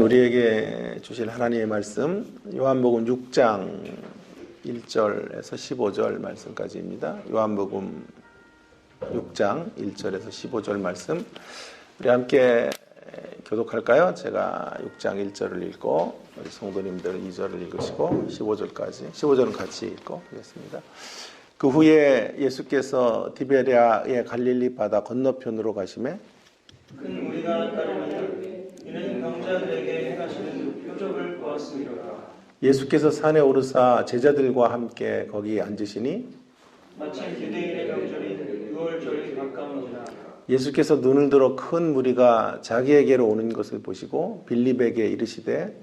우리에게 주실 하나님의 말씀 요한복음 6장 1절에서 15절 말씀까지입니다. 요한복음 6장 1절에서 15절 말씀 우리 함께 교독할까요? 제가 6장 1절을 읽고 우리 성도님들은 2절을 읽으시고 15절은 같이 읽고 하겠습니다. 그 후에 예수께서 디베랴의 갈릴리 바다 건너편으로 가시매 큰 무리가 따르니 이는 병자들에게 행하시는 표적을 보았음이로라. 예수께서 산에 오르사 제자들과 함께 거기 앉으시니 마침 유대인의 명절인 유월절이 가까운지라. 예수께서 눈을 들어 큰 무리가 자기에게로 오는 것을 보시고 빌립에게 이르시되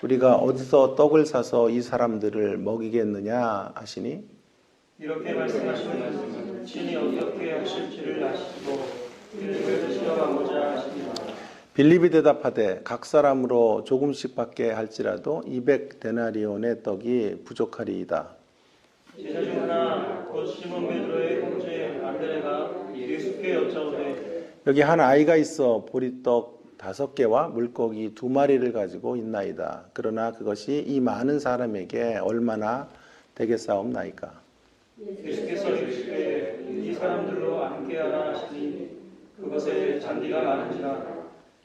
우리가 어디서 떡을 사서 이 사람들을 먹이겠느냐 하시니 이렇게 말씀하시는 말씀은 친히 어떻게 하실지를 아시고 빌립을 시험하고자 하시니라. 빌립이 대답하되 각 사람으로 조금씩 받게 할지라도 200데나리온의 떡이 부족하리이다. 제자 중 하나 곧 시몬 베드로의 형제 안드레가 예수께 여짜오되 여기 한 아이가 있어 보리떡 5개와 물고기 2마리를 가지고 있나이다. 그러나 그것이 이 많은 사람에게 얼마나 되겠사옵나이까. 예수께서 이르시되 이 사람들로 함께하라 하시니 그것에 잔디가 많은지라.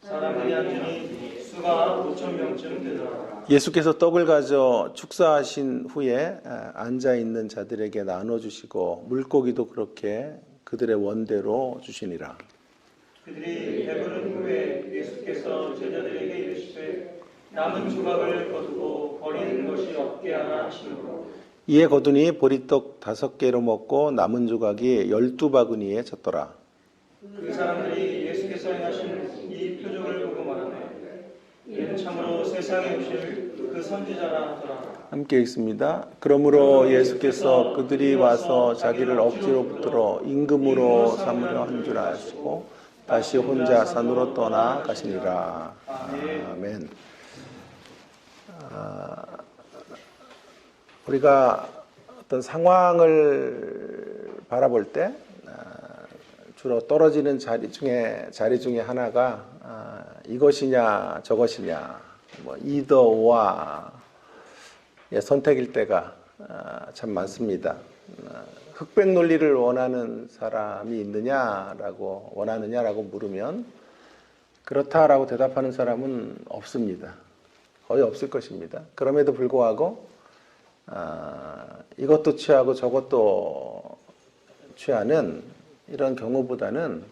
사람들이 앉으니 수가 5,000명쯤 되더라. 예수께서 떡을 가져 축사하신 후에 앉아있는 자들에게 나눠주시고 물고기도 그렇게 그들의 원대로 주시니라. 그들이 배부른 후에 예수께서 제자들에게 이르시되 남은 조각을 거두고 버리는 것이 없게 하라 하시므로 이에 거두니 보리떡 5개로 먹고 남은 조각이 12바구니에 찼더라. 그 사람들이 예수께서 행하신 이 표적을 보고 말하되 이는 참으로 세상에 오실 그 선지자라 하더라. 함께 읽습니다. 그러므로 예수께서 그들이 와서 자기를 억지로 붙들어 임금으로 삼으려 한 줄 아시고 다시 혼자 산으로 떠나 가시니라. 아멘. 우리가 어떤 상황을 바라볼 때 주로 떨어지는 자리 중에 하나가 이것이냐 저것이냐 뭐 이더 오와 선택일 때가 참 많습니다. 흑백 논리를 원하는 사람이 원하느냐라고 물으면 그렇다라고 대답하는 사람은 없습니다. 거의 없을 것입니다. 그럼에도 불구하고 이것도 취하고 저것도 취하는 이런 경우보다는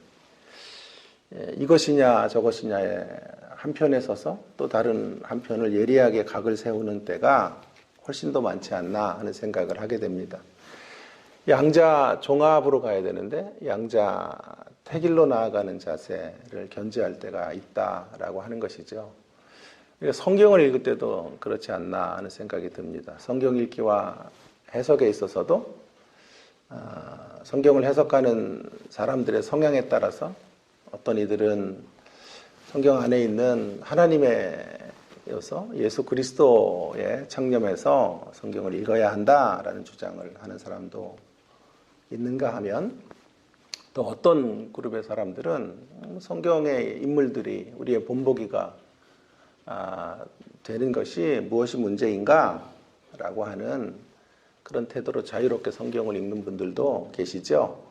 이것이냐 저것이냐의 한편에 서서 또 다른 한편을 예리하게 각을 세우는 때가 훨씬 더 많지 않나 하는 생각을 하게 됩니다. 양자 종합으로 가야 되는데 양자 택일로 나아가는 자세를 견지할 때가 있다라고 하는 것이죠. 성경을 읽을 때도 그렇지 않나 하는 생각이 듭니다. 성경 읽기와 해석에 있어서도 성경을 해석하는 사람들의 성향에 따라서 어떤 이들은 성경 안에 있는 하나님의 예수 그리스도의 창념에서 성경을 읽어야 한다라는 주장을 하는 사람도 있는가 하면 또 어떤 그룹의 사람들은 성경의 인물들이 우리의 본보기가 되는 것이 무엇이 문제인가 라고 하는 그런 태도로 자유롭게 성경을 읽는 분들도 계시죠.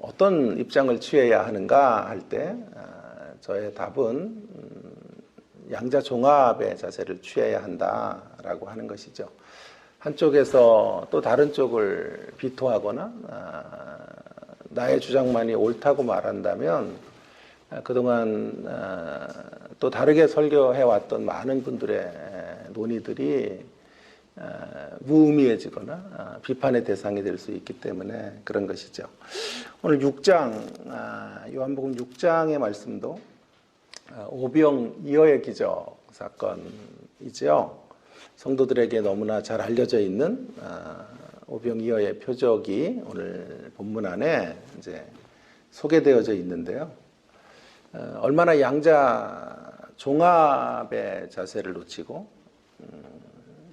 어떤 입장을 취해야 하는가 할 때 저의 답은 양자 종합의 자세를 취해야 한다라고 하는 것이죠. 한쪽에서 또 다른 쪽을 비토하거나 나의 주장만이 옳다고 말한다면 그동안 또 다르게 설교해왔던 많은 분들의 논의들이 무의미해지거나 비판의 대상이 될 수 있기 때문에 그런 것이죠. 오늘 6장 요한복음 6장의 말씀도 오병이어의 기적 사건이죠. 성도들에게 너무나 잘 알려져 있는 오병이어의 표적이 오늘 본문 안에 이제 소개되어져 있는데요. 얼마나 양자 종합의 자세를 놓치고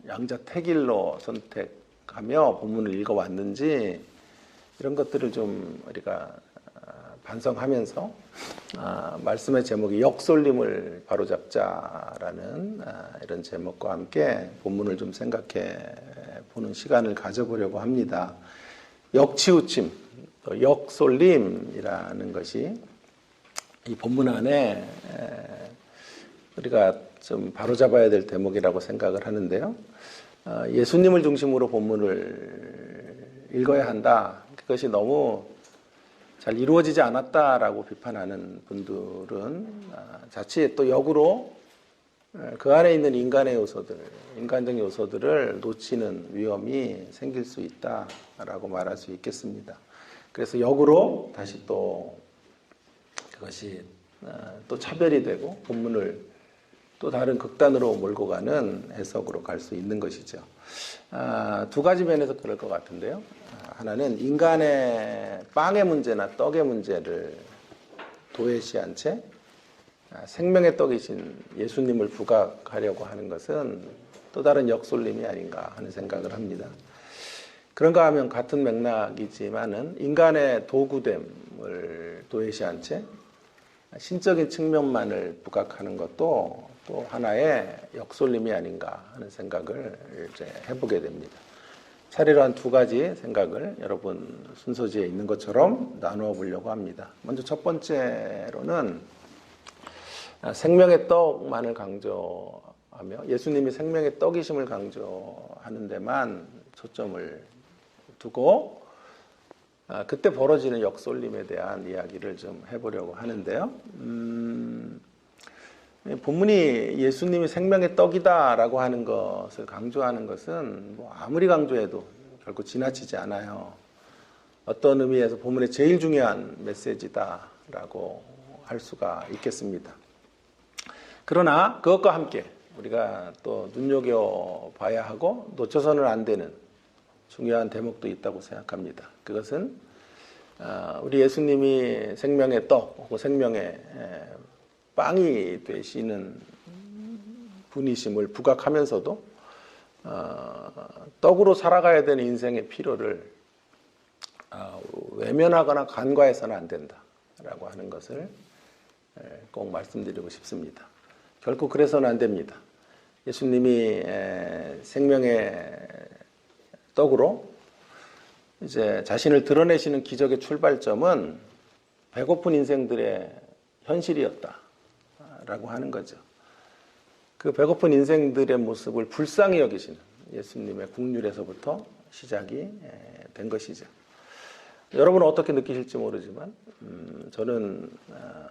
양자 택일로 선택하며 본문을 읽어왔는지 이런 것들을 좀 우리가 반성하면서 말씀의 제목이 역솔림을 바로잡자라는 이런 제목과 함께 본문을 좀 생각해 보는 시간을 가져보려고 합니다. 역치우침, 또 역솔림이라는 것이 이 본문 안에 우리가 좀 바로잡아야 될 대목이라고 생각을 하는데요. 예수님을 중심으로 본문을 읽어야 한다. 그것이 너무 잘 이루어지지 않았다라고 비판하는 분들은 자칫 또 역으로 그 안에 있는 인간의 요소들, 인간적 요소들을 놓치는 위험이 생길 수 있다라고 말할 수 있겠습니다. 그래서 역으로 다시 또 그것이 또 차별이 되고 본문을 또 다른 극단으로 몰고 가는 해석으로 갈 수 있는 것이죠. 두 가지 면에서 그럴 것 같은데요. 하나는 인간의 빵의 문제나 떡의 문제를 도외시한 채 생명의 떡이신 예수님을 부각하려고 하는 것은 또 다른 역솔림이 아닌가 하는 생각을 합니다. 그런가 하면 같은 맥락이지만은 인간의 도구됨을 도외시한 채 신적인 측면만을 부각하는 것도 또 하나의 역솔림이 아닌가 하는 생각을 이제 해보게 됩니다. 차례로 한 두 가지 생각을 여러분 순서지에 있는 것처럼 나누어 보려고 합니다. 먼저 첫 번째로는 생명의 떡만을 강조하며 예수님이 생명의 떡이심을 강조하는 데만 초점을 두고 그때 벌어지는 역솔림에 대한 이야기를 좀 해보려고 하는데요. 본문이 예수님이 생명의 떡이다라고 하는 것을 강조하는 것은 뭐 아무리 강조해도 결코 지나치지 않아요. 어떤 의미에서 본문의 제일 중요한 메시지다라고 할 수가 있겠습니다. 그러나 그것과 함께 우리가 또 눈여겨봐야 하고 놓쳐서는 안 되는 중요한 대목도 있다고 생각합니다. 그것은 우리 예수님이 생명의 떡 혹은 생명의 빵이 되시는 분이심을 부각하면서도 떡으로 살아가야 되는 인생의 필요를 외면하거나 간과해서는 안 된다라고 하는 것을 꼭 말씀드리고 싶습니다. 결코 그래서는 안 됩니다. 예수님이 생명의 떡으로 이제 자신을 드러내시는 기적의 출발점은 배고픈 인생들의 현실이었다라고 하는 거죠. 그 배고픈 인생들의 모습을 불쌍히 여기시는 예수님의 국률에서부터 시작이 된 것이죠. 여러분은 어떻게 느끼실지 모르지만 저는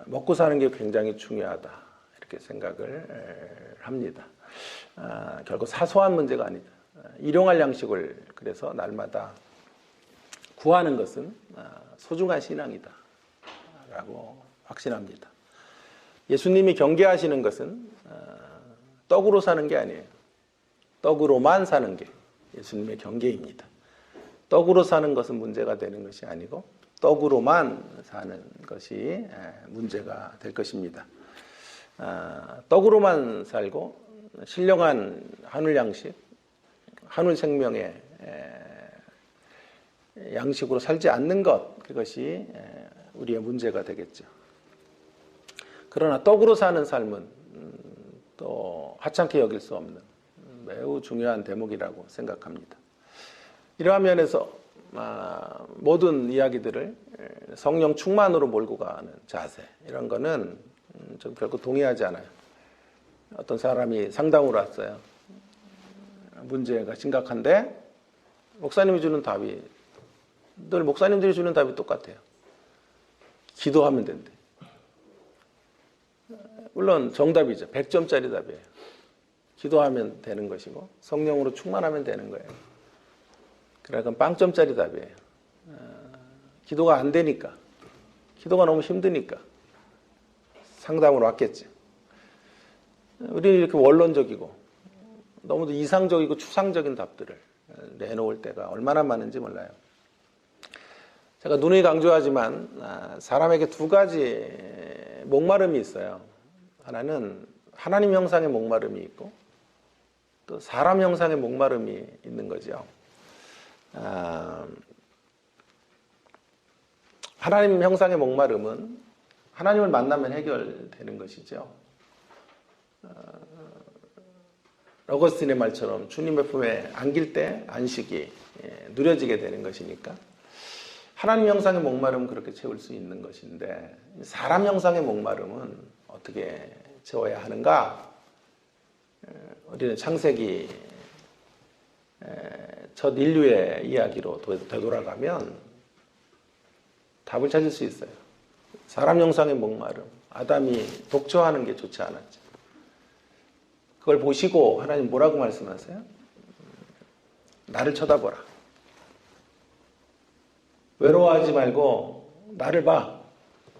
먹고 사는 게 굉장히 중요하다 이렇게 생각을 합니다. 결코 사소한 문제가 아니다. 일용할 양식을 그래서 날마다 구하는 것은 소중한 신앙이다 라고 확신합니다. 예수님이 경계하시는 것은 떡으로 사는 게 아니에요. 떡으로만 사는 게 예수님의 경계입니다. 떡으로 사는 것은 문제가 되는 것이 아니고 떡으로만 사는 것이 문제가 될 것입니다. 떡으로만 살고 신령한 한울 양식, 한울 생명의 양식으로 살지 않는 것, 그것이 우리의 문제가 되겠죠. 그러나 떡으로 사는 삶은 또 하찮게 여길 수 없는 매우 중요한 대목이라고 생각합니다. 이러한 면에서 모든 이야기들을 성령 충만으로 몰고 가는 자세, 이런 거는 좀 결코 동의하지 않아요. 어떤 사람이 상담으로 왔어요. 문제가 심각한데 목사님이 주는 답이 늘 목사님들이 주는 답이 똑같아요. 기도하면 된대. 물론 정답이죠. 100점짜리 답이에요. 기도하면 되는 것이고 성령으로 충만하면 되는 거예요. 그러니까 빵점짜리 답이에요. 기도가 안 되니까, 기도가 너무 힘드니까 상담으로 왔겠지. 우리는 이렇게 원론적이고 너무도 이상적이고 추상적인 답들을 내놓을 때가 얼마나 많은지 몰라요. 제가 누누이 강조하지만 사람에게 두 가지 목마름이 있어요. 하나는 하나님 형상의 목마름이 있고 또 사람 형상의 목마름이 있는 거죠. 하나님 형상의 목마름은 하나님을 만나면 해결되는 것이죠. 어거스틴의 말처럼 주님의 품에 안길 때 안식이 누려지게 되는 것이니까 하나님 형상의 목마름은 그렇게 채울 수 있는 것인데 사람 형상의 목마름은 어떻게 채워야 하는가? 우리는 창세기 첫 인류의 이야기로 되돌아가면 답을 찾을 수 있어요. 사람 형상의 목마름, 아담이 독초하는 게 좋지 않았죠. 그걸 보시고 하나님 뭐라고 말씀하세요? 나를 쳐다보라. 외로워하지 말고 나를 봐.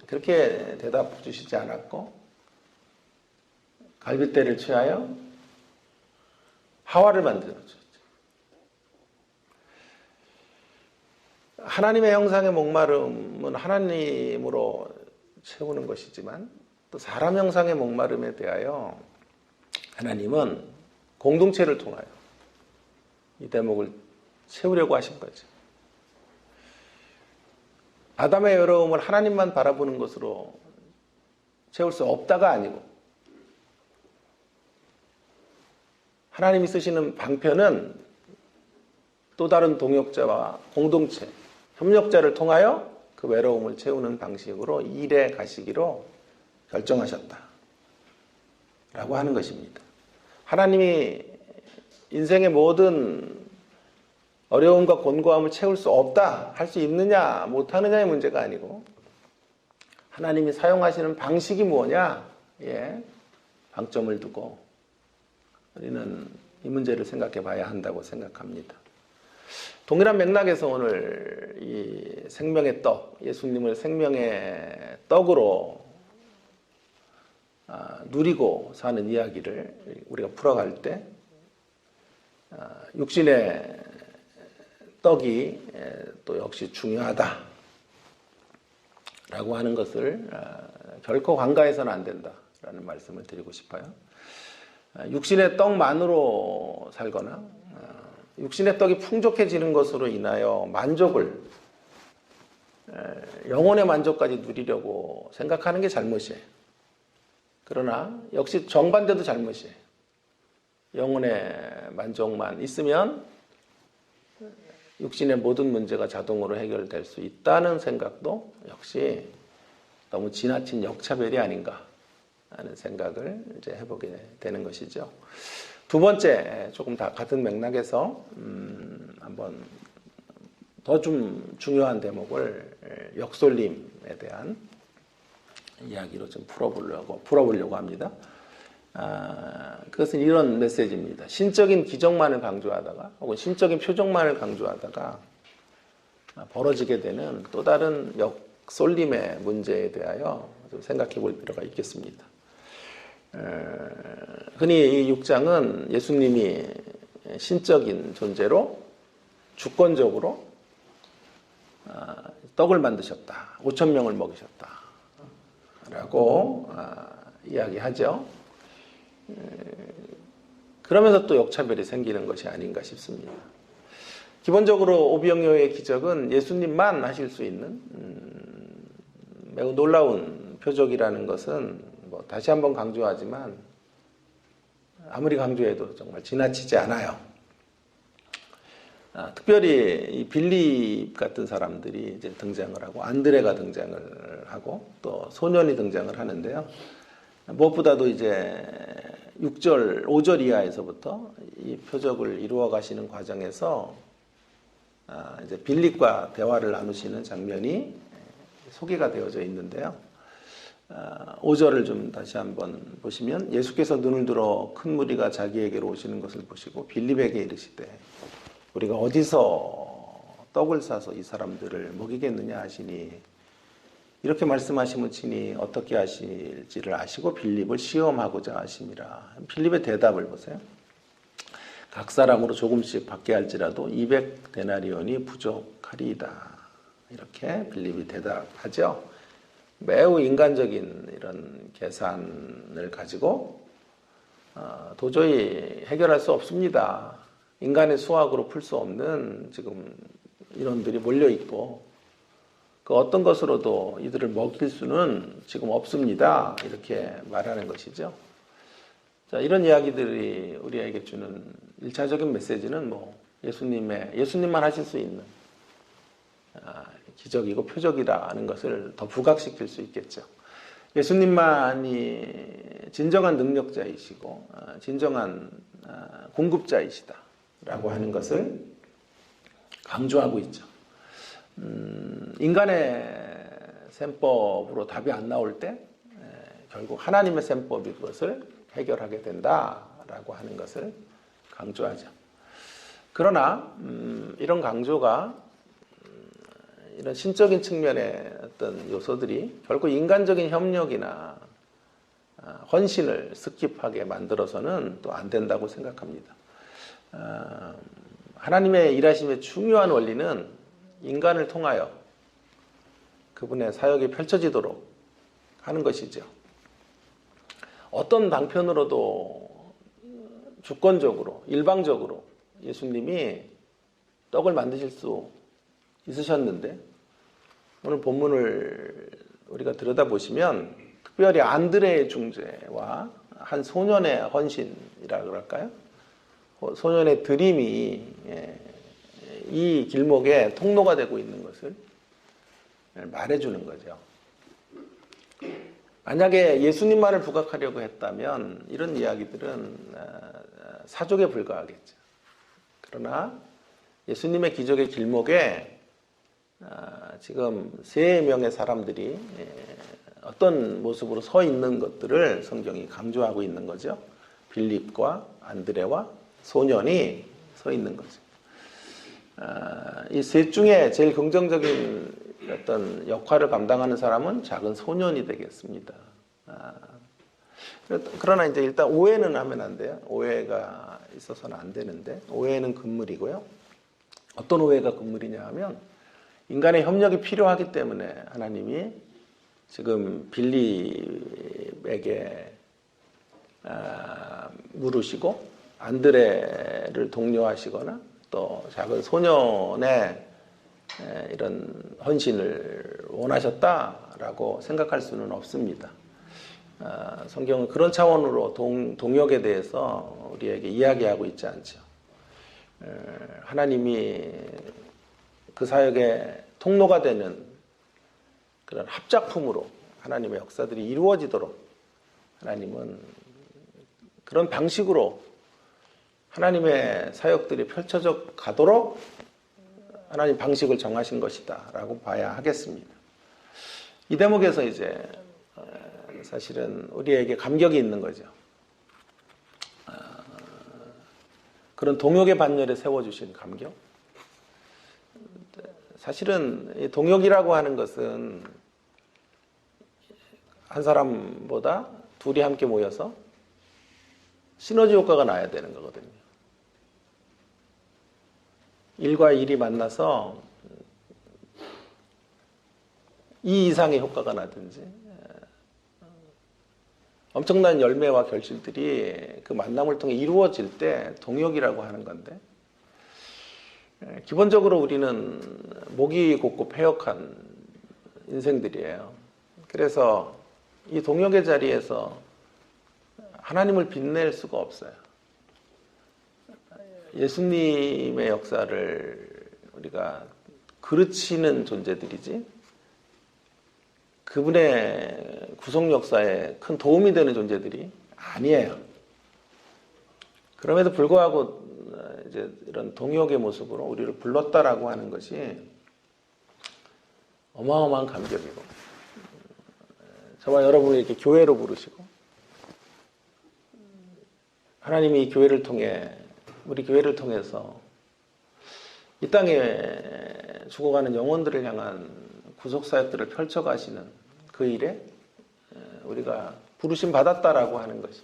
그렇게 대답 주시지 않았고 갈빗대를 취하여 하와를 만들어줬죠. 하나님의 형상의 목마름은 하나님으로 채우는 것이지만 또 사람 형상의 목마름에 대하여 하나님은 공동체를 통하여 이 대목을 채우려고 하신 거죠. 아담의 외로움을 하나님만 바라보는 것으로 채울 수 없다가 아니고 하나님이 쓰시는 방편은 또 다른 동역자와 공동체, 협력자를 통하여 그 외로움을 채우는 방식으로 일에 가시기로 결정하셨다. 라고 하는 것입니다. 하나님이 인생의 모든 어려움과 곤고함을 채울 수 없다, 할 수 있느냐, 못하느냐의 문제가 아니고 하나님이 사용하시는 방식이 뭐냐, 방점을 두고 우리는 이 문제를 생각해 봐야 한다고 생각합니다. 동일한 맥락에서 오늘 이 생명의 떡, 예수님을 생명의 떡으로 누리고 사는 이야기를 우리가 풀어갈 때 육신의 떡이 또 역시 중요하다라고 하는 것을 결코 간과해서는 안 된다라는 말씀을 드리고 싶어요. 육신의 떡만으로 살거나 육신의 떡이 풍족해지는 것으로 인하여 만족을 영혼의 만족까지 누리려고 생각하는 게 잘못이에요. 그러나 역시 정반대도 잘못이에요. 영혼의 만족만 있으면 육신의 모든 문제가 자동으로 해결될 수 있다는 생각도 역시 너무 지나친 역차별이 아닌가 하는 생각을 이제 해보게 되는 것이죠. 두 번째, 조금 다 같은 맥락에서 한번 더 좀 중요한 대목을 역솔림에 대한 이야기로 좀 풀어보려고 합니다. 그것은 이런 메시지입니다. 신적인 기적만을 강조하다가 혹은 신적인 표적만을 강조하다가 벌어지게 되는 또 다른 역솔림의 문제에 대하여 좀 생각해 볼 필요가 있겠습니다. 흔히 이 6장은 예수님이 신적인 존재로 주권적으로 떡을 만드셨다. 5,000명을 먹이셨다. 라고 이야기하죠. 그러면서 또 역차별이 생기는 것이 아닌가 싶습니다. 기본적으로 오병이어의 기적은 예수님만 하실 수 있는 매우 놀라운 표적이라는 것은 다시 한번 강조하지만 아무리 강조해도 정말 지나치지 않아요. 특별히 이 빌립 같은 사람들이 이제 등장을 하고 안드레가 등장을 하고 또 소년이 등장을 하는데요. 무엇보다도 이제 6절, 5절 이하에서부터 이 표적을 이루어 가시는 과정에서 이제 빌립과 대화를 나누시는 장면이 소개가 되어져 있는데요. 5절을 좀 다시 한번 보시면 예수께서 눈을 들어 큰 무리가 자기에게로 오시는 것을 보시고 빌립에게 이르시되 우리가 어디서 떡을 사서 이 사람들을 먹이겠느냐 하시니 이렇게 말씀하시면 친히 어떻게 하실지를 아시고 빌립을 시험하고자 하심이라. 빌립의 대답을 보세요. 각 사람으로 조금씩 받게 할지라도 200데나리온이 부족하리이다. 이렇게 빌립이 대답하죠. 매우 인간적인 이런 계산을 가지고 도저히 해결할 수 없습니다. 인간의 수학으로 풀 수 없는 지금 인원들이 몰려 있고 그 어떤 것으로도 이들을 먹일 수는 지금 없습니다. 이렇게 말하는 것이죠. 자, 이런 이야기들이 우리에게 주는 1차적인 메시지는 예수님만 하실 수 있는 기적이고 표적이라는 것을 더 부각시킬 수 있겠죠. 예수님만이 진정한 능력자이시고 진정한 공급자이시다라고 하는 것을 강조하고 있죠. 인간의 셈법으로 답이 안 나올 때 결국 하나님의 셈법이 그것을 해결하게 된다라고 하는 것을 강조하죠. 그러나 이런 강조가 이런 신적인 측면의 어떤 요소들이 결국 인간적인 협력이나 헌신을 스킵하게 만들어서는 또 안 된다고 생각합니다. 하나님의 일하심의 중요한 원리는 인간을 통하여 그분의 사역이 펼쳐지도록 하는 것이죠. 어떤 방편으로도 주권적으로, 일방적으로 예수님이 떡을 만드실 수 있으셨는데 오늘 본문을 우리가 들여다보시면 특별히 안드레의 중재와 한 소년의 헌신이라 그럴까요? 소년의 드림이 이 길목에 통로가 되고 있는 것을 말해주는 거죠. 만약에 예수님만을 부각하려고 했다면 이런 이야기들은 사족에 불과하겠죠. 그러나 예수님의 기적의 길목에 지금 3명의 사람들이 어떤 모습으로 서 있는 것들을 성경이 강조하고 있는 거죠. 빌립과 안드레와 소년이 서 있는 거죠. 이 셋 중에 제일 긍정적인 어떤 역할을 감당하는 사람은 작은 소년이 되겠습니다. 그러나 이제 일단 오해는 하면 안 돼요. 오해가 있어서는 안 되는데 오해는 금물이고요. 어떤 오해가 금물이냐 하면 인간의 협력이 필요하기 때문에 하나님이 지금 빌립에게 물으시고 안드레를 독려하시거나 또 작은 소년의 이런 헌신을 원하셨다라고 생각할 수는 없습니다. 성경은 그런 차원으로 동역에 대해서 우리에게 이야기하고 있지 않죠. 하나님이 그 사역의 통로가 되는 그런 합작품으로 하나님의 역사들이 이루어지도록 하나님은 그런 방식으로 하나님의 사역들이 펼쳐져 가도록 하나님 방식을 정하신 것이다 라고 봐야 하겠습니다. 이 대목에서 이제 사실은 우리에게 감격이 있는 거죠. 그런 동역의 반열에 세워주신 감격. 사실은 동역이라고 하는 것은 한 사람보다 둘이 함께 모여서 시너지 효과가 나야 되는 거거든요. 일과 일이 만나서 이 이상의 효과가 나든지 엄청난 열매와 결실들이 그 만남을 통해 이루어질 때 동역이라고 하는 건데 기본적으로 우리는 목이 곧고 패역한 인생들이에요. 그래서 이 동역의 자리에서 하나님을 빛낼 수가 없어요. 예수님의 역사를 우리가 그르치는 존재들이지 그분의 구속 역사에 큰 도움이 되는 존재들이 아니에요. 그럼에도 불구하고 이제 이런 동역의 모습으로 우리를 불렀다라고 하는 것이 어마어마한 감격이고 저와 여러분을 이렇게 교회로 부르시고 하나님이 이 교회를 통해 우리 교회를 통해서 이 땅에 죽어가는 영혼들을 향한 구속사역들을 펼쳐가시는 그 일에 우리가 부르심 받았다라고 하는 것이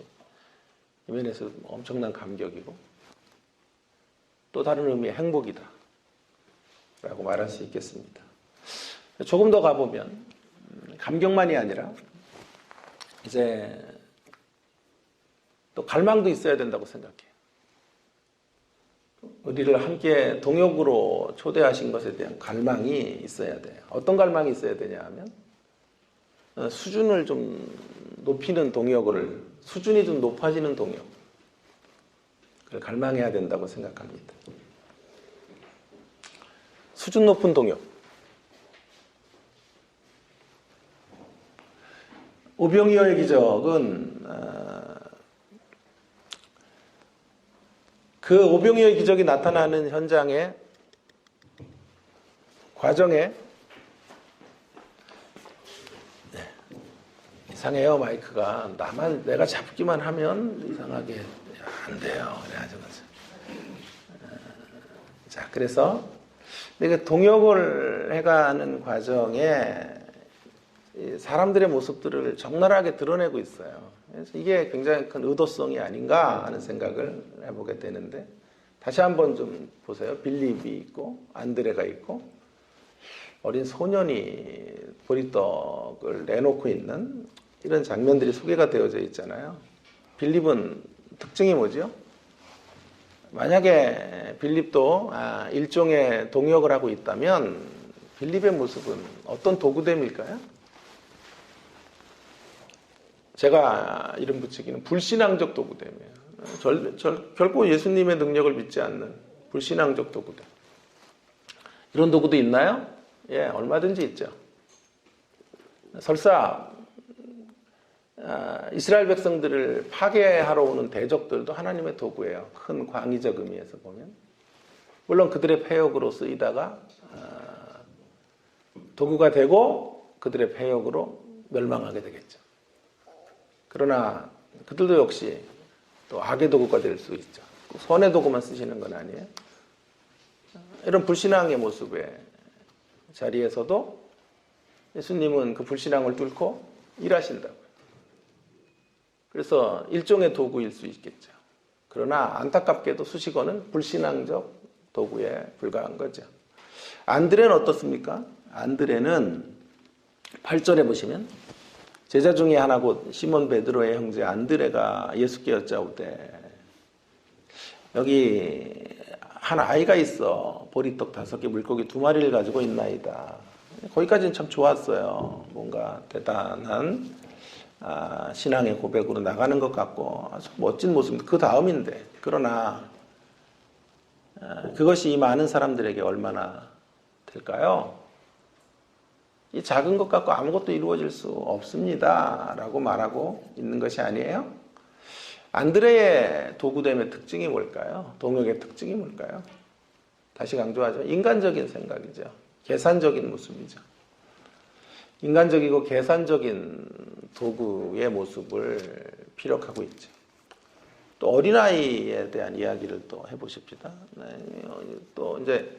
이 면에서 엄청난 감격이고 또 다른 의미의 행복이다 라고 말할 수 있겠습니다. 조금 더 가보면 감격만이 아니라 이제 또 갈망도 있어야 된다고 생각해요. 우리를 함께 동역으로 초대하신 것에 대한 갈망이 있어야 돼요. 어떤 갈망이 있어야 되냐 하면 수준을 좀 높이는 동역을, 수준이 좀 높아지는 동역, 그걸 갈망해야 된다고 생각합니다. 수준 높은 동역. 오병이어의 기적은 그 오병이어의 기적이 나타나는 현장의 과정에 이상해요. 마이크가 나만 내가 잡기만 하면 이상하게 안 돼요. 그래가지고 자, 그래서 내가 동역을 해가는 과정에 사람들의 모습들을 적나라하게 드러내고 있어요. 그래서 이게 굉장히 큰 의도성이 아닌가 하는 생각을 해보게 되는데, 다시 한번 좀 보세요. 빌립이 있고 안드레가 있고 어린 소년이 보리떡을 내놓고 있는 이런 장면들이 소개가 되어져 있잖아요. 빌립은 특징이 뭐죠? 만약에 빌립도 일종의 동역을 하고 있다면 빌립의 모습은 어떤 도구됨일까요? 제가 이름 붙이기는 불신앙적 도구됨이에요. 결코 예수님의 능력을 믿지 않는 불신앙적 도구됨. 이런 도구도 있나요? 예, 얼마든지 있죠. 설사 이스라엘 백성들을 파괴하러 오는 대적들도 하나님의 도구예요. 큰 광의적 의미에서 보면. 물론 그들의 패역으로 쓰이다가 도구가 되고 그들의 패역으로 멸망하게 되겠죠. 그러나 그들도 역시 또 악의 도구가 될 수 있죠. 선의 도구만 쓰시는 건 아니에요. 이런 불신앙의 모습의 자리에서도 예수님은 그 불신앙을 뚫고 일하신다고요. 그래서 일종의 도구일 수 있겠죠. 그러나 안타깝게도 수식어는 불신앙적 도구에 불과한 거죠. 안드레는 어떻습니까? 안드레는 8절에 보시면 제자 중에 하나고 시몬 베드로의 형제 안드레가 예수께 여짜오되, 여기 한 아이가 있어 보리떡 5개 물고기 2마리를 가지고 있나이다. 거기까지는 참 좋았어요. 뭔가 대단한 신앙의 고백으로 나가는 것 같고 아주 멋진 모습입니다. 그 다음인데, 그러나 그것이 이 많은 사람들에게 얼마나 될까요? 이 작은 것 갖고 아무것도 이루어질 수 없습니다 라고 말하고 있는 것이 아니에요. 안드레의 도구됨의 특징이 뭘까요? 동역의 특징이 뭘까요? 다시 강조하죠. 인간적인 생각이죠. 계산적인 모습이죠. 인간적이고 계산적인 도구의 모습을 피력하고 있죠. 또 어린아이에 대한 이야기를 또 해보십시다. 또 이제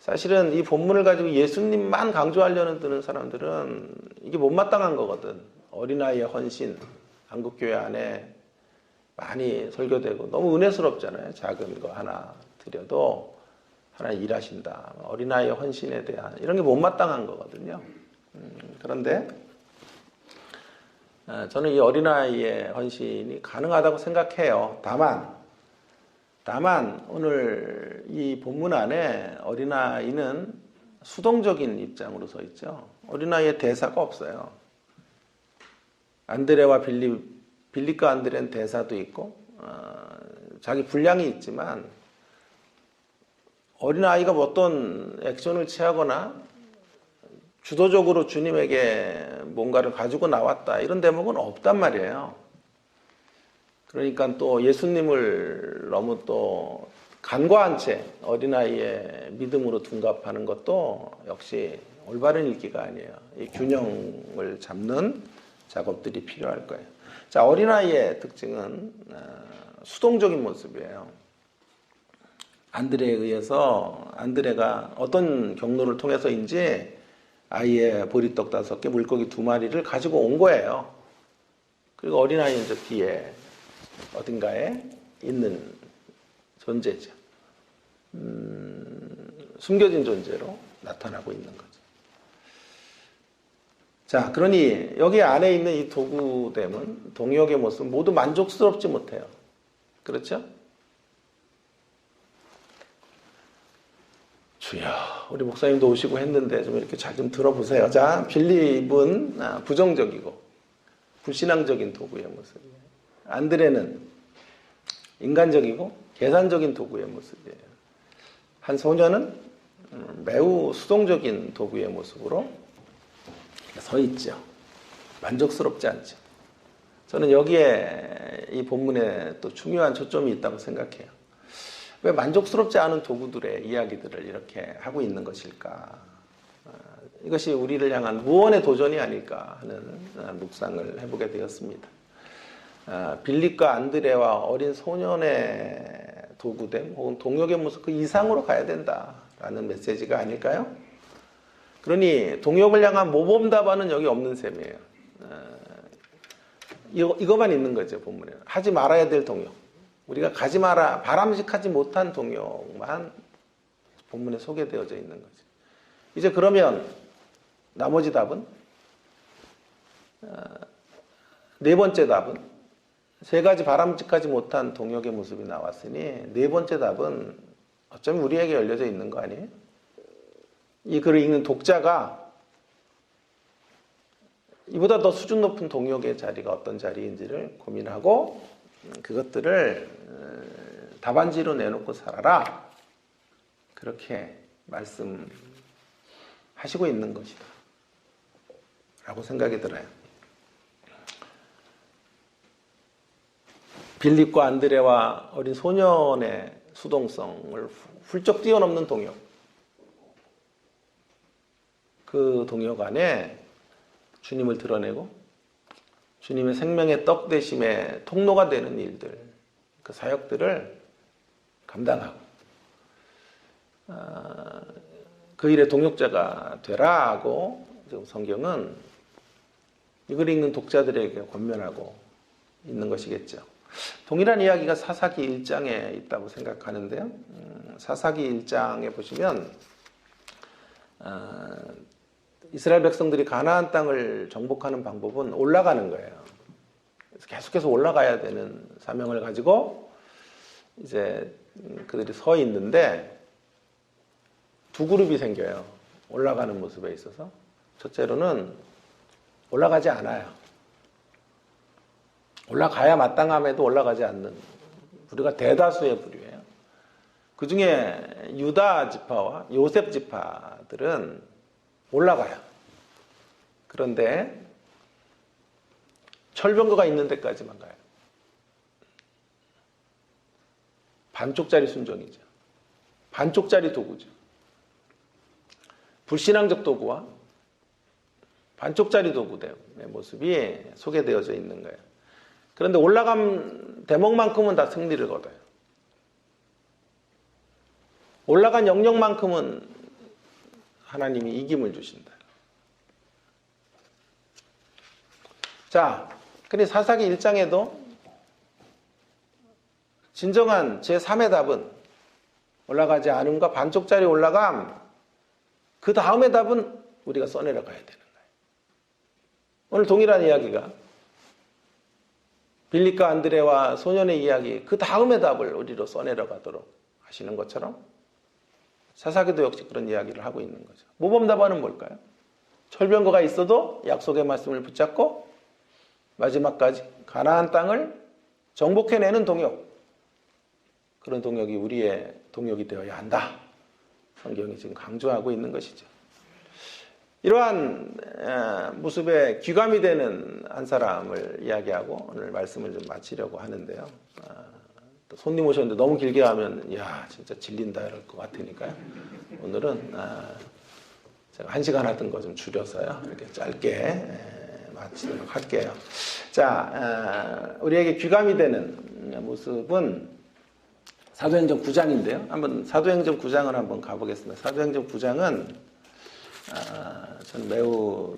사실은 이 본문을 가지고 예수님만 강조하려는 드는 사람들은 이게 못마땅한 거거든. 어린아이의 헌신, 한국교회 안에 많이 설교되고 너무 은혜스럽잖아요. 작은 거 하나 드려도 하나님 일하신다. 어린아이의 헌신에 대한 이런 게 못마땅한 거거든요. 그런데 저는 이 어린아이의 헌신이 가능하다고 생각해요. 다만 오늘 이 본문 안에 어린아이는 수동적인 입장으로 서 있죠. 어린아이의 대사가 없어요. 안드레와 빌립과 안드레는 대사도 있고 자기 분량이 있지만 어린아이가 어떤 액션을 취하거나 주도적으로 주님에게 뭔가를 가지고 나왔다 이런 대목은 없단 말이에요. 그러니까 또 예수님을 너무 또 간과한 채 어린아이의 믿음으로 둔갑하는 것도 역시 올바른 읽기가 아니에요. 이 균형을 잡는 작업들이 필요할 거예요. 자, 어린아이의 특징은 수동적인 모습이에요. 안드레에 의해서 안드레가 어떤 경로를 통해서인지 아이의 보리떡 5개, 물고기 2마리를 가지고 온 거예요. 그리고 어린아이는 저 뒤에 어딘가에 있는 존재죠. 숨겨진 존재로 나타나고 있는 거죠. 자, 그러니 여기 안에 있는 이 도구됨은 동역의 모습은 모두 만족스럽지 못해요. 그렇죠? 주여, 우리 목사님도 오시고 했는데 좀 이렇게 잘 좀 들어보세요. 자, 빌립은 부정적이고 불신앙적인 도구의 모습이에요. 안드레는 인간적이고 계산적인 도구의 모습이에요. 한 소녀는 매우 수동적인 도구의 모습으로 서 있죠. 만족스럽지 않죠. 저는 여기에 이 본문에 또 중요한 초점이 있다고 생각해요. 왜 만족스럽지 않은 도구들의 이야기들을 이렇게 하고 있는 것일까? 이것이 우리를 향한 무언의 도전이 아닐까 하는 묵상을 해보게 되었습니다. 빌립과 안드레와 어린 소년의 도구됨 혹은 동역의 모습 그 이상으로 가야 된다라는 메시지가 아닐까요? 그러니 동역을 향한 모범답안은 여기 없는 셈이에요. 이거만 있는 거죠, 본문에. 하지 말아야 될 동역. 우리가 가지 마라, 바람직하지 못한 동역만 본문에 소개되어져 있는 거죠. 이제 그러면 나머지 답은? 네 번째 답은? 세 가지 바람직하지 못한 동역의 모습이 나왔으니 네 번째 답은 어쩌면 우리에게 열려져 있는 거 아니에요? 이 글을 읽는 독자가 이보다 더 수준 높은 동역의 자리가 어떤 자리인지를 고민하고 그것들을 답안지로 내놓고 살아라. 그렇게 말씀하시고 있는 것이다. 라고 생각이 들어요. 빌립과 안드레와 어린 소년의 수동성을 훌쩍 뛰어넘는 동역. 그 동역 안에 주님을 드러내고 주님의 생명의 떡 되심의 통로가 되는 일들, 그 사역들을 감당하고 그 일의 동역자가 되라고 지금 성경은 이걸 읽는 독자들에게 권면하고 있는 것이겠죠. 동일한 이야기가 사사기 1장에 있다고 생각하는데요. 사사기 1장에 보시면 이스라엘 백성들이 가나안 땅을 정복하는 방법은 올라가는 거예요. 그래서 계속해서 올라가야 되는 사명을 가지고 이제 그들이 서 있는데 두 그룹이 생겨요. 올라가는 모습에 있어서. 첫째로는 올라가지 않아요. 올라가야 마땅함에도 올라가지 않는 부류가 대다수의 부류예요. 그 중에 유다 지파와 요셉 지파들은 올라가요. 그런데 철병거가 있는 데까지만 가요. 반쪽짜리 순종이죠. 반쪽짜리 도구죠. 불신앙적 도구와 반쪽짜리 도구의 모습이 소개되어져 있는 거예요. 그런데 올라간 대목만큼은 다 승리를 거둬요. 올라간 영역만큼은 하나님이 이김을 주신다. 자, 그러니 사사기 1장에도 진정한 제3의 답은 올라가지 않음과 반쪽짜리 올라감, 그 다음의 답은 우리가 써내려가야 되는 거예요. 오늘 동일한 이야기가 빌립과 안드레와 소년의 이야기, 그 다음의 답을 우리로 써내려가도록 하시는 것처럼 사사기도 역시 그런 이야기를 하고 있는 거죠. 모범답안은 뭘까요? 철병거가 있어도 약속의 말씀을 붙잡고 마지막까지 가나안 땅을 정복해내는 동역. 그런 동역이 우리의 동역이 되어야 한다. 성경이 지금 강조하고 있는 것이죠. 이러한 모습에 귀감이 되는 한 사람을 이야기하고 오늘 말씀을 좀 마치려고 하는데요. 또 손님 오셨는데 너무 길게 하면 야 진짜 질린다 이럴 것 같으니까요. 오늘은 제가 1시간 하던 거 좀 줄여서요. 이렇게 짧게 마치도록 할게요. 자, 우리에게 귀감이 되는 모습은 사도행전 9장인데요. 한번 사도행전 9장을 한번 가보겠습니다. 사도행전 9장은 저는 매우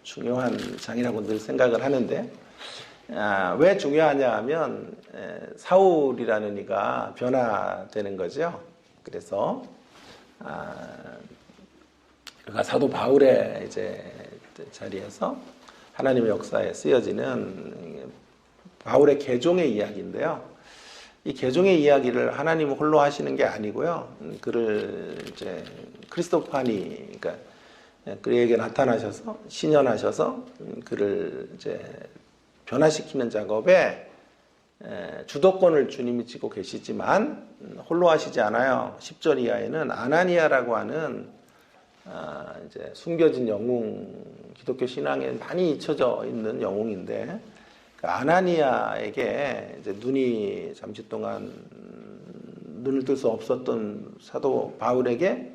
중요한 장이라고 늘 생각을 하는데 왜 중요하냐 하면 사울이라는 이가 변화되는 거죠. 그래서 그가 사도 바울의 이제 자리에서 하나님의 역사에 쓰여지는 바울의 개종의 이야기인데요. 이 개종의 이야기를 하나님 홀로 하시는 게 아니고요. 그를 이제 크리스토파니, 그러니까 그에게 나타나셔서 신현하셔서 그를 이제 변화시키는 작업에 주도권을 주님이 쥐고 계시지만 홀로 하시지 않아요. 10절 이하에는 아나니아라고 하는 이제 숨겨진 영웅, 기독교 신앙에 많이 잊혀져 있는 영웅인데 그 아나니아에게 이제 눈이 잠시 동안 눈을 뜰 수 없었던 사도 바울에게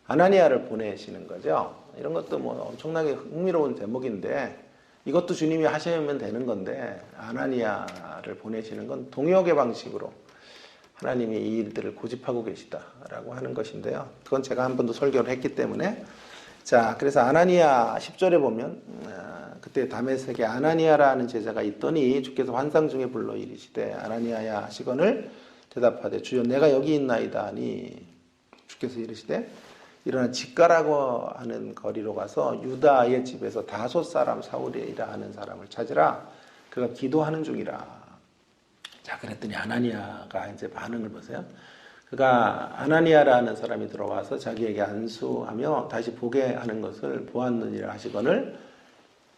아나니아를 보내시는 거죠. 이런 것도 뭐 엄청나게 흥미로운 대목인데 이것도 주님이 하시면 되는 건데 아나니아를 보내시는 건 동역의 방식으로 하나님이 이 일들을 고집하고 계시다라고 하는 것인데요. 그건 제가 한 번도 설교를 했기 때문에 자, 그래서 아나니아 10절에 보면 그때 다메섹에 아나니아라는 제자가 있더니 주께서 환상 중에 불러 이르시되 아나니아야 하시거늘 대답하되 주여 내가 여기 있나이다 하니 주께서 이르시되 일어나 직가라고 하는 거리로 가서 유다의 집에서 다섯 사람 사울이라 하는 사람을 찾으라. 그가 기도하는 중이라. 자, 그랬더니 아나니아가 이제 반응을 보세요. 그가 아나니아라는 사람이 들어와서 자기에게 안수하며 다시 보게 하는 것을 보았느니라 하시거늘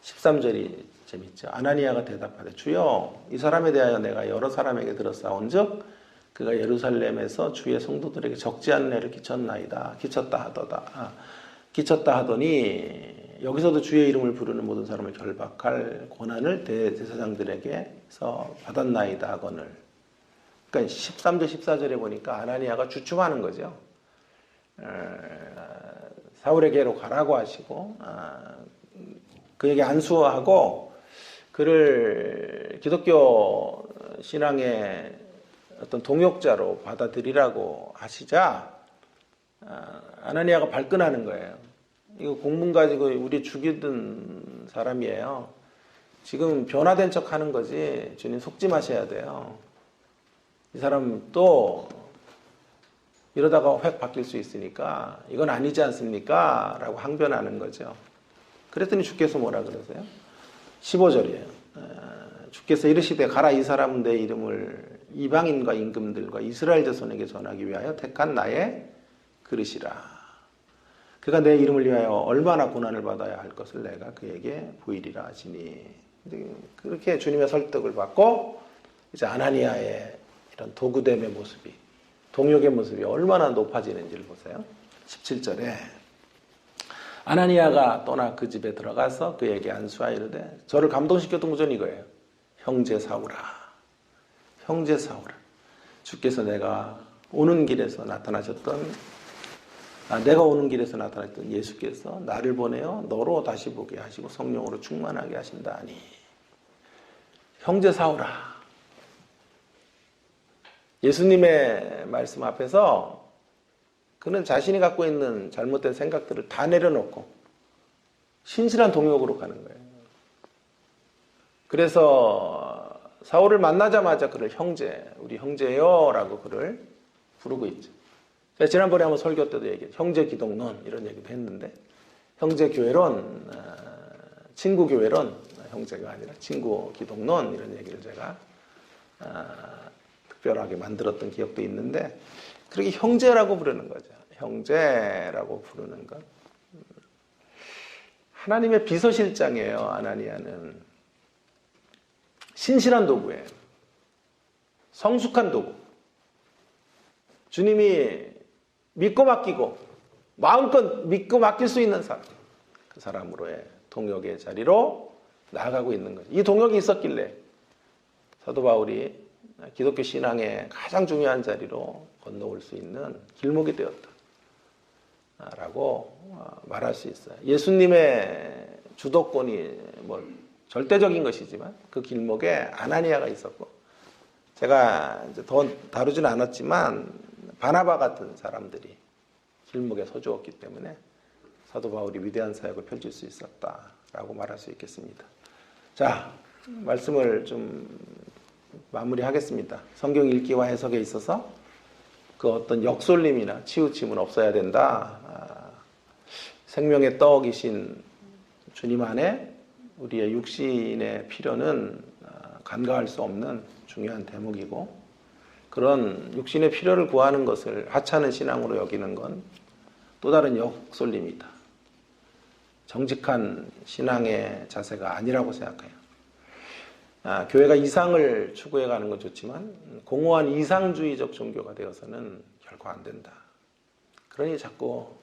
13절이 재밌죠. 아나니아가 대답하되 주여 이 사람에 대하여 내가 여러 사람에게 들었사온즉 그가 예루살렘에서 주의 성도들에게 적지 않은 애를 끼쳤다 하더니 여기서도 주의 이름을 부르는 모든 사람을 결박할 권한을 대제사장들에게서 받았나이다 하거늘. 그러니까 13절 14절에 보니까 아나니아가 주춤하는 거죠. 사울에게로 가라고 하시고 그에게 안수하고 그를 기독교 신앙의 어떤 동역자로 받아들이라고 하시자 아나니아가 발끈하는 거예요. 이거 공문 가지고 우리 죽이던 사람이에요. 지금 변화된 척 하는 거지 주님 속지 마셔야 돼요. 이 사람 또 이러다가 획 바뀔 수 있으니까 이건 아니지 않습니까? 라고 항변하는 거죠. 그랬더니 주께서 뭐라 그러세요? 15절이에요. 주께서 이르시되 가라 이 사람은 내 이름을 이방인과 임금들과 이스라엘 자손에게 전하기 위하여 택한 나의 그릇이라. 그가 내 이름을 위하여 얼마나 고난을 받아야 할 것을 내가 그에게 보이리라 하시니. 그렇게 주님의 설득을 받고 이제 아나니아의 이런 도구됨의 모습이, 동역의 모습이 얼마나 높아지는지를 보세요. 17절에 아나니아가 떠나 그 집에 들어가서 그에게 안수하이르되 저를 감동시켰던 구절이 이거예요. 형제 사울아, 형제 사울아, 주께서 내가 오는 길에서 나타나셨던 예수께서 나를 보내어 너로 다시 보게 하시고 성령으로 충만하게 하신다 하니. 형제 사울아, 예수님의 말씀 앞에서 그는 자신이 갖고 있는 잘못된 생각들을 다 내려놓고 신실한 동역으로 가는 거예요. 그래서 사울을 만나자마자 그를 형제, 우리 형제요 라고 그를 부르고 있죠. 제가 지난번에 한번 설교 때도 얘기했죠. 형제 기독론 이런 얘기도 했는데 형제 교회론, 친구 교회론, 형제가 아니라 친구 기독론 이런 얘기를 제가 특별하게 만들었던 기억도 있는데 그렇게 형제라고 부르는 거죠. 형제라고 부르는 것. 하나님의 비서실장이에요. 아나니아는. 신실한 도구예요. 성숙한 도구. 주님이 믿고 맡기고 마음껏 믿고 맡길 수 있는 사람. 그 사람으로의 동역의 자리로 나아가고 있는 거죠. 이 동역이 있었길래 사도 바울이 기독교 신앙의 가장 중요한 자리로 건너올 수 있는 길목이 되었다 라고 말할 수 있어요. 예수님의 주도권이 뭐 절대적인 것이지만 그 길목에 아나니아가 있었고 제가 이제 더 다루지는 않았지만 바나바 같은 사람들이 길목에 서주었기 때문에 사도 바울이 위대한 사역을 펼칠 수 있었다라고 말할 수 있겠습니다. 자, 말씀을 좀 마무리하겠습니다. 성경 읽기와 해석에 있어서 그 어떤 역솔림이나 치우침은 없어야 된다. 생명의 떡이신 주님 안에 우리의 육신의 필요는 간과할 수 없는 중요한 대목이고 그런 육신의 필요를 구하는 것을 하찮은 신앙으로 여기는 건 또 다른 역설립니다. 정직한 신앙의 자세가 아니라고 생각해요. 교회가 이상을 추구해가는 건 좋지만 공허한 이상주의적 종교가 되어서는 결코 안 된다. 그러니 자꾸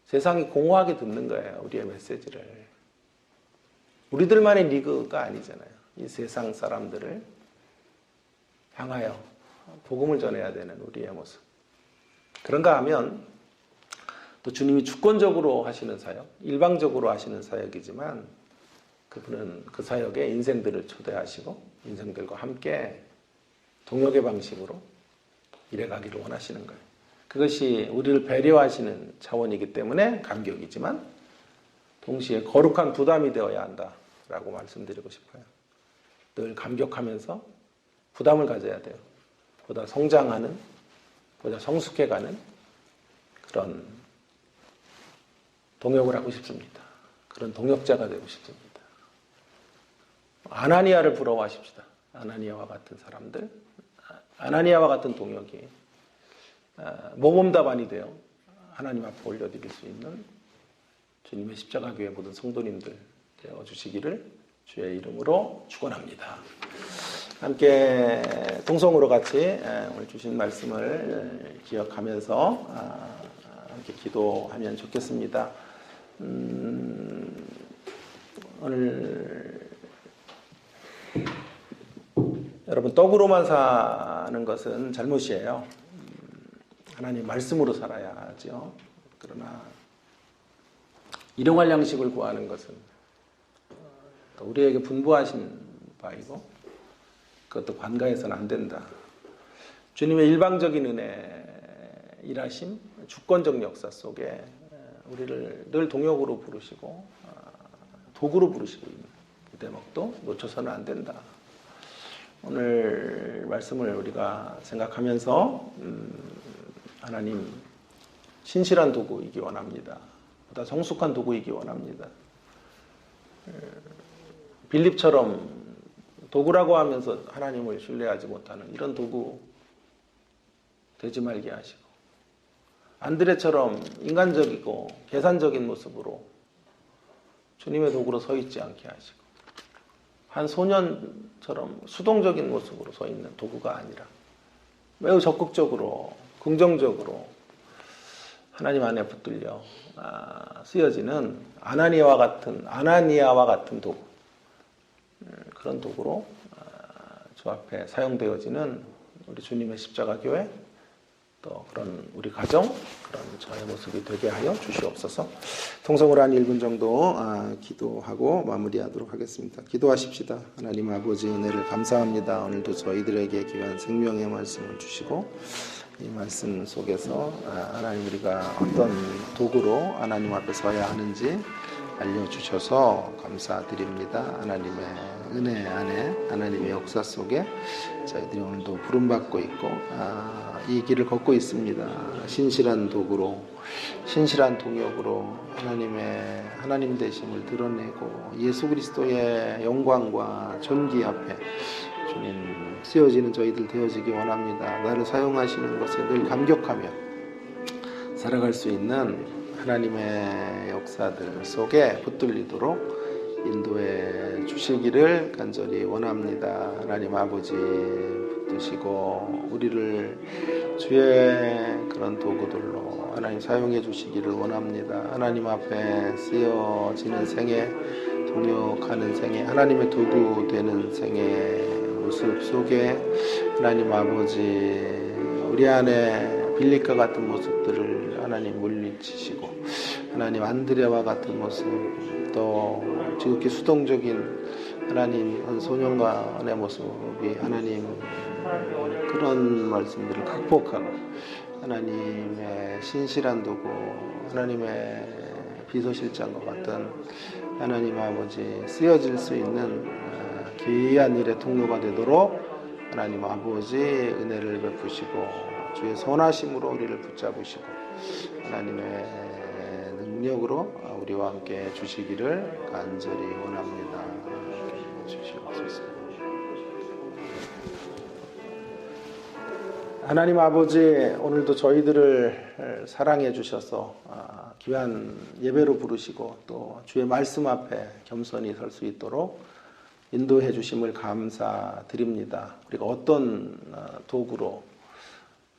세상이 공허하게 듣는 거예요. 우리의 메시지를. 우리들만의 리그가 아니잖아요. 이 세상 사람들을 향하여 복음을 전해야 되는 우리의 모습. 그런가 하면 또 주님이 주권적으로 하시는 사역, 일방적으로 하시는 사역이지만 그분은 그 사역에 인생들을 초대하시고 인생들과 함께 동역의 방식으로 일해가기를 원하시는 거예요. 그것이 우리를 배려하시는 차원이기 때문에 감격이지만 동시에 거룩한 부담이 되어야 한다라고 말씀드리고 싶어요. 늘 감격하면서 부담을 가져야 돼요. 보다 성장하는, 보다 성숙해가는 그런 동역을 하고 싶습니다. 그런 동역자가 되고 싶습니다. 아나니아를 부러워하십시다. 아나니아와 같은 사람들, 아나니아와 같은 동역이 모범답안이 되어 하나님 앞에 올려드릴 수 있는 주님의 십자가교회 모든 성도님들 되어주시기를 주의 이름으로 축원합니다. 함께 동성으로 같이 오늘 주신 말씀을 기억하면서 함께 기도하면 좋겠습니다. 오늘 여러분 떡으로만 사는 것은 잘못이에요. 하나님 말씀으로 살아야 하죠. 그러나 일용할 양식을 구하는 것은 우리에게 분부하신 바이고 그것도 관가해서는 안 된다. 주님의 일방적인 은혜 일하심, 주권적 역사 속에 우리를 늘 동역으로 부르시고 도구로 부르시고 있는 그 대목도 놓쳐서는 안 된다. 오늘 말씀을 우리가 생각하면서 하나님 신실한 도구이기 원합니다. 보다 성숙한 도구이기 원합니다. 빌립처럼 도구라고 하면서 하나님을 신뢰하지 못하는 이런 도구 되지 말게 하시고 안드레처럼 인간적이고 계산적인 모습으로 주님의 도구로 서 있지 않게 하시고 한 소년처럼 수동적인 모습으로 서 있는 도구가 아니라 매우 적극적으로 긍정적으로 하나님 안에 붙들려 쓰여지는 아나니아와 같은 도구 그런 도구로 주 앞에 사용되어지는 우리 주님의 십자가 교회 또 그런 우리 가정 그런 저의 모습이 되게 하여 주시옵소서. 통성으로 한 1분 정도 기도하고 마무리하도록 하겠습니다. 기도하십시다. 하나님 아버지 은혜를 감사합니다. 오늘도 저희들에게 귀한 생명의 말씀을 주시고 이 말씀 속에서 하나님 우리가 어떤 도구로 하나님 앞에 서야 하는지 알려주셔서 감사드립니다. 하나님의 은혜 안에 하나님의 역사 속에 저희들이 오늘도 부름받고 있고 이 길을 걷고 있습니다. 신실한 도구로 신실한 동역으로 하나님 되심을 드러내고 예수 그리스도의 영광과 존귀 앞에 주님 쓰여지는 저희들 되어지기 원합니다. 나를 사용하시는 것에 늘 감격하며 살아갈 수 있는 하나님의 역사들 속에 붙들리도록 인도해 주시기를 간절히 원합니다. 하나님 아버지 붙드시고 우리를 주의 그런 도구들로 하나님 사용해 주시기를 원합니다. 하나님 앞에 쓰여지는 생애, 동역하는 생애, 하나님의 도구 되는 생애 모습 속에 하나님 아버지 우리 안에 빌립과 같은 모습들을 하나님 물리치시고 하나님 안드레와 같은 모습 또 지극히 수동적인 하나님 한 소년간의 모습이 하나님 그런 말씀들을 극복하고 하나님의 신실한 도구 하나님의 비서실장과 같은 하나님 아버지 쓰여질 수 있는 귀한 일의 통로가 되도록 하나님 아버지 은혜를 베푸시고 주의 선하심으로 우리를 붙잡으시고 하나님의 능력으로 우리와 함께 주시기를 간절히 원합니다. 주시옵소서. 하나님 아버지, 오늘도 저희들을 사랑해 주셔서 귀한 예배로 부르시고 또 주의 말씀 앞에 겸손히 설 수 있도록 인도해 주심을 감사드립니다. 우리가 어떤 도구로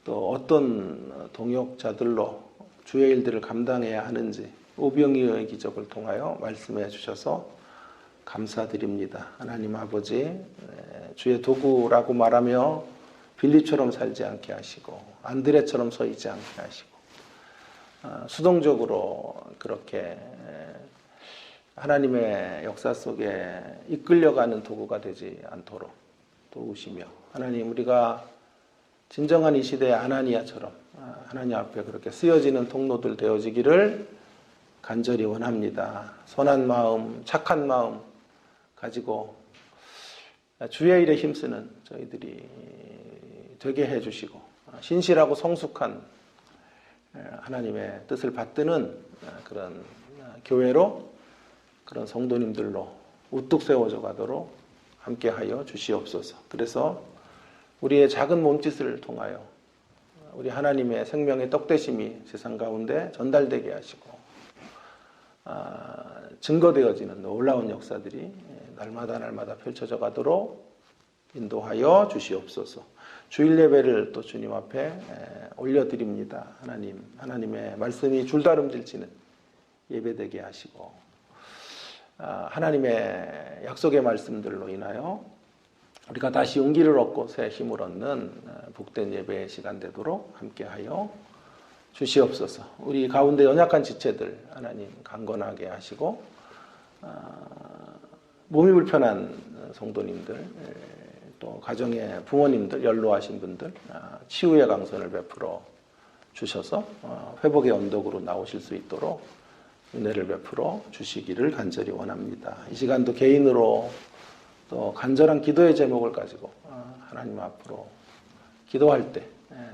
또 어떤 동역자들로 주의 일들을 감당해야 하는지 오병이어의 기적을 통하여 말씀해 주셔서 감사드립니다. 하나님 아버지, 주의 도구라고 말하며 빌립처럼 살지 않게 하시고 안드레처럼 서 있지 않게 하시고 수동적으로 그렇게 하나님의 역사 속에 이끌려가는 도구가 되지 않도록 도우시며, 하나님, 우리가 진정한 이 시대의 아나니아처럼 하나님 앞에 그렇게 쓰여지는 통로들 되어지기를 간절히 원합니다. 선한 마음, 착한 마음 가지고 주의 일에 힘쓰는 저희들이 되게 해주시고 신실하고 성숙한 하나님의 뜻을 받드는 그런 교회로, 그런 성도님들로 우뚝 세워져 가도록 함께하여 주시옵소서. 그래서 우리의 작은 몸짓을 통하여 우리 하나님의 생명의 떡되심이 세상 가운데 전달되게 하시고 증거되어지는 놀라운 역사들이 날마다 펼쳐져 가도록 인도하여 주시옵소서. 주일 예배를 또 주님 앞에 올려드립니다. 하나님의 말씀이 줄다름질치는 예배되게 하시고 하나님의 약속의 말씀들로 인하여 우리가 다시 용기를 얻고 새 힘을 얻는 복된 예배의 시간 되도록 함께하여 주시옵소서. 우리 가운데 연약한 지체들 하나님 강건하게 하시고 몸이 불편한 성도님들, 또 가정의 부모님들, 연로하신 분들 치유의 강선을 베풀어 주셔서 회복의 언덕으로 나오실 수 있도록 은혜를 베풀어 주시기를 간절히 원합니다. 이 시간도 개인으로 또 간절한 기도의 제목을 가지고 하나님 앞으로 기도할 때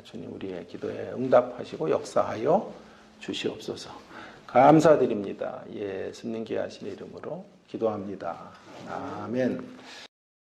주님 우리의 기도에 응답하시고 역사하여 주시옵소서. 감사드립니다. 예수님 귀하신 이름으로 기도합니다. 아멘.